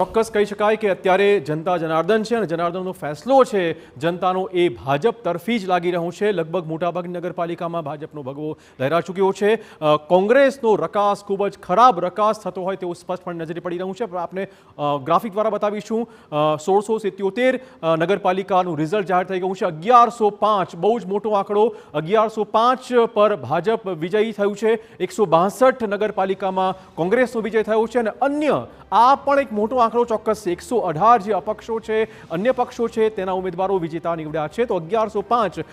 ચોક્કસ કહી શકાય કે અત્યારે જનતા જનાર્દન છે અને જનાર્દનનો ફેસલો છે જનતાનો એ ભાજપ તરફી જ લાગી રહ્યું છે। લગભગ મોટાભાગની નગરપાલિકામાં ભાજપનો ભગવો લહેરા ચૂક્યો છે। કોંગ્રેસનો રકાસ ખૂબ જ ખરાબ રકાસ થતો હોય તેવું સ્પષ્ટપણે નજરે પડી રહ્યું છે। આપણે ગ્રાફિક દ્વારા બતાવીશું। 1677 નગરપાલિકાનું રિઝલ્ટ જાહેર થઈ ગયું છે। 1105 બહુ જ મોટો આંકડો, 1105 પર ભાજપ વિજયી થયું છે। 162 નગરપાલિકામાં કોંગ્રેસનો વિજય થયો છે અને અન્ય આ પણ એક મોટો આંકડો ચોક્કસ છે। 118 જે અપક્ષો છે, અન્ય પક્ષો છે, તેના ઉમેદવારો વિજેતા નીવડ્યા છે। તો 1105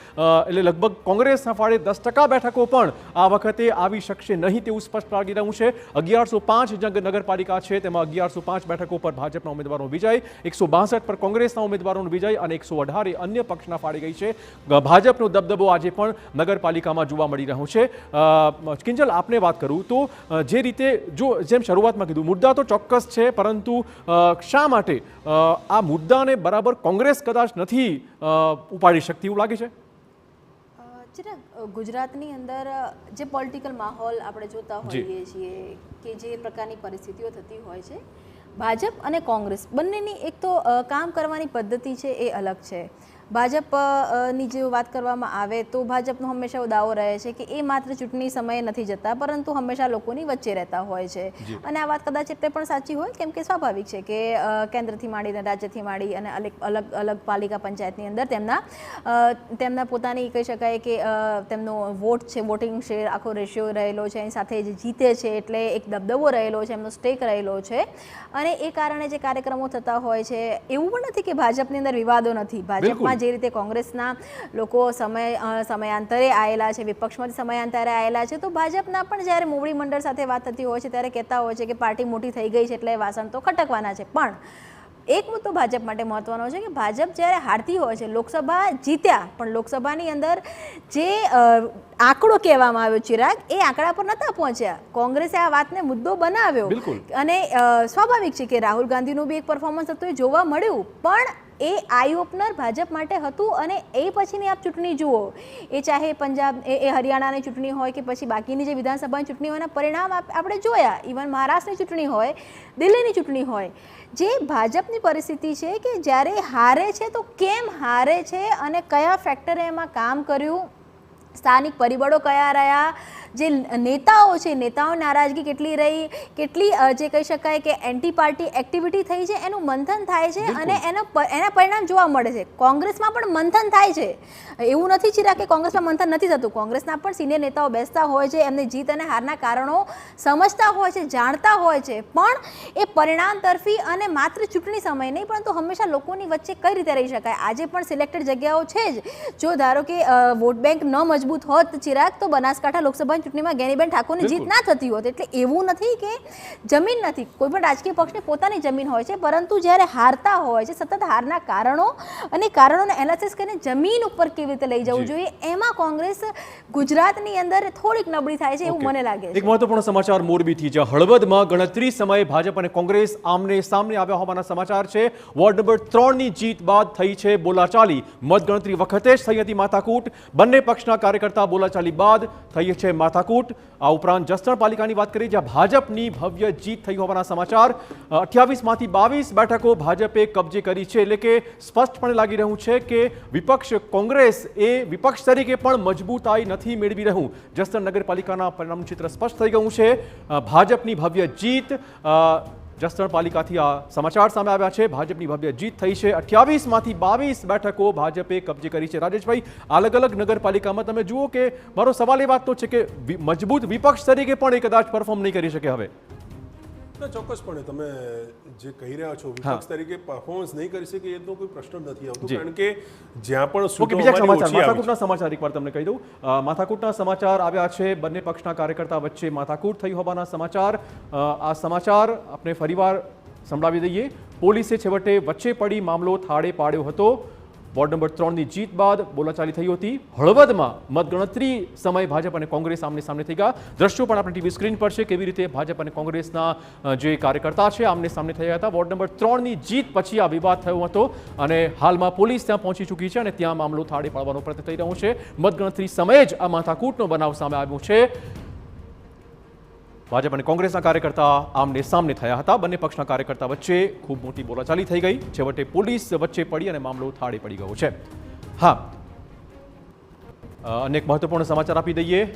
એટલે લગભગ કોંગ્રેસના ફાળે 10% બેઠકો પણ આ વખતે આવી શકશે નહીં તેવું સ્પષ્ટ લાગી રહ્યું છે। 1105 નગરપાલિકા છે તેમાં 1105 બેઠકો પર ભાજપના ઉમેદવારોનો વિજય, 162 પર કોંગ્રેસના ઉમેદવારોનો વિજય અને 118 અન્ય પક્ષના ફાળે ગઈ છે। ભાજપનો દબદબો આજે પણ નગરપાલિકામાં જોવા મળી રહ્યો છે। કિંજલ, આપને વાત કરું તો જે રીતે જો જેમ શરૂઆતમાં કીધું મુદ્દા તો ચોક્કસ છે, પરંતુ શા માટે આ મુદ્દાને બરાબર કોંગ્રેસ કદાચ નથી ઉપાડી શકતી એવું લાગે છે? ગુજરાતની અંદર જે પોલિટિકલ માહોલ આપણે જોતા હોઈએ છીએ કે જે પ્રકારની પરિસ્થિતિઓ થતી હોય છે, ભાજપ અને કોંગ્રેસ બંનેની એક તો કામ કરવાની પદ્ધતિ છે એ અલગ છે। ભાજપની જે વાત કરવામાં આવે તો ભાજપનો હંમેશા દાવો રહે છે કે એ માત્ર ચૂંટણી સમયે નથી જતા, પરંતુ હંમેશા લોકોની વચ્ચે રહેતા હોય છે। અને આ વાત કદાચ એટલે પણ સાચી હોય કેમ કે સ્વાભાવિક છે કે કેન્દ્રથી માંડીને રાજ્યથી માંડી અને અલગ અલગ પાલિકા પંચાયતની અંદર તેમના પોતાની કહી શકાય કે તેમનો વોટ છે, વોટિંગ શેર આખો રેશિયો રહેલો છે, એની સાથે જે જીતે છે એટલે એક દબદબો રહેલો છે, એમનો સ્ટેક રહેલો છે અને એ કારણે જે કાર્યક્રમો થતા હોય છે એવું પણ નથી કે ભાજપની અંદર વિવાદો નથી। ભાજપમાં જે રીતે કોંગ્રેસના લોકો સમયાંતરે આવેલા છે, વિપક્ષમાંથી સમયાંતરે આવેલા છે, તો ભાજપના પણ જ્યારે મોવડી મંડળ સાથે વાત થતી હોય છે ત્યારે કહેતા હોય છે કે પાર્ટી મોટી થઈ ગઈ છે એટલે વાસણ તો ખટકવાના છે। પણ એક મુદ્દો ભાજપ માટે મહત્વનો છે કે ભાજપ જ્યારે હારતી હોય છે, લોકસભા જીત્યા પણ લોકસભાની અંદર જે આંકડો કહેવામાં આવ્યો ચિરાગ, એ આંકડા પર નતા પહોંચ્યા। કોંગ્રેસે આ વાતને મુદ્દો બનાવ્યો અને સ્વાભાવિક છે કે રાહુલ ગાંધીનું બી એક પરફોર્મન્સ હતું એ જોવા મળ્યું, પણ એ આઈ ઓપનર ભાજપ માટે હતું અને એ પછીની આપ ચૂંટણી જુઓ, એ ચાહે પંજાબ એ હરિયાણાની ચૂંટણી હોય કે પછી બાકીની જે વિધાનસભાની ચૂંટણી હોય એના પરિણામ આપણે જોયા, ઇવન મહારાષ્ટ્રની ચૂંટણી હોય, દિલ્હીની ચૂંટણી હોય, જે ભાજપની પરિસ્થિતિ છે કે જ્યારે હારે છે તો કેમ હારે છે અને કયા ફેક્ટરે એમાં કામ કર્યું, સ્થાનિક પરિબળો કયા રહ્યા, જે નેતાઓ છે નેતાઓ નારાજગી કેટલી રહી, કેટલી જે કહી શકાય કે એન્ટી પાર્ટી એક્ટિવિટી થઈ છે, એનું મંથન થાય છે અને એના પરિણામ જોવા મળે છે। કોંગ્રેસમાં પણ મંથન થાય છે, એવું નથી ચિરા કે કોંગ્રેસમાં મંથન નથી થતું। કોંગ્રેસના પણ સિનિયર નેતાઓ બેસતા હોય છે, એમની જીત અને હારના કારણો સમજતા હોય છે, જાણતા હોય છે, પણ એ પરિણામ તરફી અને માત્ર ચૂંટણી સમય નહીં પરંતુ હંમેશા લોકોની વચ્ચે કઈ રીતે રહી શકાય। આજે પણ સિલેક્ટેડ જગ્યાઓ છે જ, જો ધારો કે વોટ બેંક ન મજબૂત હોત ચિરાગ તો બનાસકાંઠા લોકસભા ચૂંટણીમાં જ્ઞાનીબેન ઠાકોરની જીત ના થતી હોત। એટલે એવું નથી કે જમીન નથી, કોઈ પણ રાજકીય પક્ષની પોતાની જમીન હોય છે, પરંતુ જ્યારે હારતા હોય છે સતત હારના કારણો અને કારણોને એનાલિસિસ કરીને જમીન ઉપર કેવી રીતે લઈ જવું જોઈએ, એમાં કોંગ્રેસ ગુજરાતની અંદર થોડીક નબળી થાય છે એવું મને લાગે છે। એક મહત્વપૂર્ણ સમાચાર મોરબીથી, જ્યાં હળવદમાં ગણતરી સમયે ભાજપ અને કોંગ્રેસ આમને સામને આવ્યા હોવાના સમાચાર છે। વોર્ડ નંબર 3ની જીત બાદ થઈ છે બોલાચાલી। મતગણતરી વખતે જ થઈ હતી માથાકૂટ, બંને પક્ષના કાર્યકર્તા બોલાચાલી બાદ થઈ છે માથાકૂટ। આ ઉપરાંત જસદણ પાલિકાની વાત કરીએ જ્યાં ભાજપની ભવ્ય જીત થઈ હોવાના સમાચાર। 28માંથી 22 બેઠકો ભાજપે કબજે કરી છે, એટલે કે સ્પષ્ટપણે લાગી રહ્યું છે કે વિપક્ષ કોંગ્રેસ એ વિપક્ષ તરીકે પણ મજબૂતાઈ નથી મેળવી રહ્યું। જસદણ નગરપાલિકાના પરિણામનું ચિત્ર સ્પષ્ટ થઈ ગયું છે। ભાજપની ભવ્ય જીત, જસદણ પાલિકાથી આ સમાચાર સામે આવ્યા છે। ભાજપની ભવ્ય જીત થઈ છે, 28માંથી 22 બેઠકો ભાજપે કબજે કરી છે। રાજેશભાઈ, અલગ અલગ નગરપાલિકામાં તમે જુઓ કે મારો સવાલ એ વાતનો છે કે મજબૂત વિપક્ષ તરીકે પણ એ કદાચ પરફોર્મ નહીં કરી શકે હવે। ચોક્કસપણે તમે જે કહી રહ્યા છો વિપક્ષ તરીકે પરફોર્મન્સ નહીં કરી શકે એનો કોઈ પ્રશ્ન નથી આવતો, કારણ કે જ્યાં પણ માથાકૂટના સમાચાર એકવાર તમને કહી દઉં, માથાકૂટના સમાચાર આવ્યા છે, બંને પક્ષના કાર્યકર્તા વચ્ચે માથાકૂટ થઈ હોવાના સમાચાર। આ સમાચાર આપણે ફરીવાર સંભળાવી દઈએ। પોલીસે છેવટે વચ્ચે પડી મામલો થાળે પાડ્યો હતો। વોર્ડ નંબર 3ની જીત બાદ બોલાચાલી થઈ હતી। હળવદમાં મતગણતરી સમયે ભાજપ અને કોંગ્રેસ આમને સામને થઈ ગયા। દ્રશ્યો પણ આપણે ટીવી સ્ક્રીન પર છે, કેવી રીતે ભાજપ અને કોંગ્રેસના જે કાર્યકર્તા છે આમને સામને થયા હતા। વોર્ડ નંબર 3ની જીત પછી આ વિવાદ થયો હતો અને હાલમાં પોલીસ ત્યાં પહોંચી ચૂકી છે અને ત્યાં મામલો થાળે પાડવાનો પ્રયત્ન થઈ રહ્યો છે। મતગણતરી સમયે જ આ માથાકૂટનો બનાવ સામે આવ્યો છે। ભાજપ અને કોંગ્રેસના કાર્યકર્તા આમને સામને થયા હતા. બંને પક્ષના કાર્યકર્તા વચ્ચે ખૂબ મોટી બોલાચાલી થઈ ગઈ. છેવટે પોલીસ વચ્ચે પડી અને મામલો થાળે પડી ગયો છે. હા, અનેક મહત્વપૂર્ણ સમાચાર આપી દઈએ.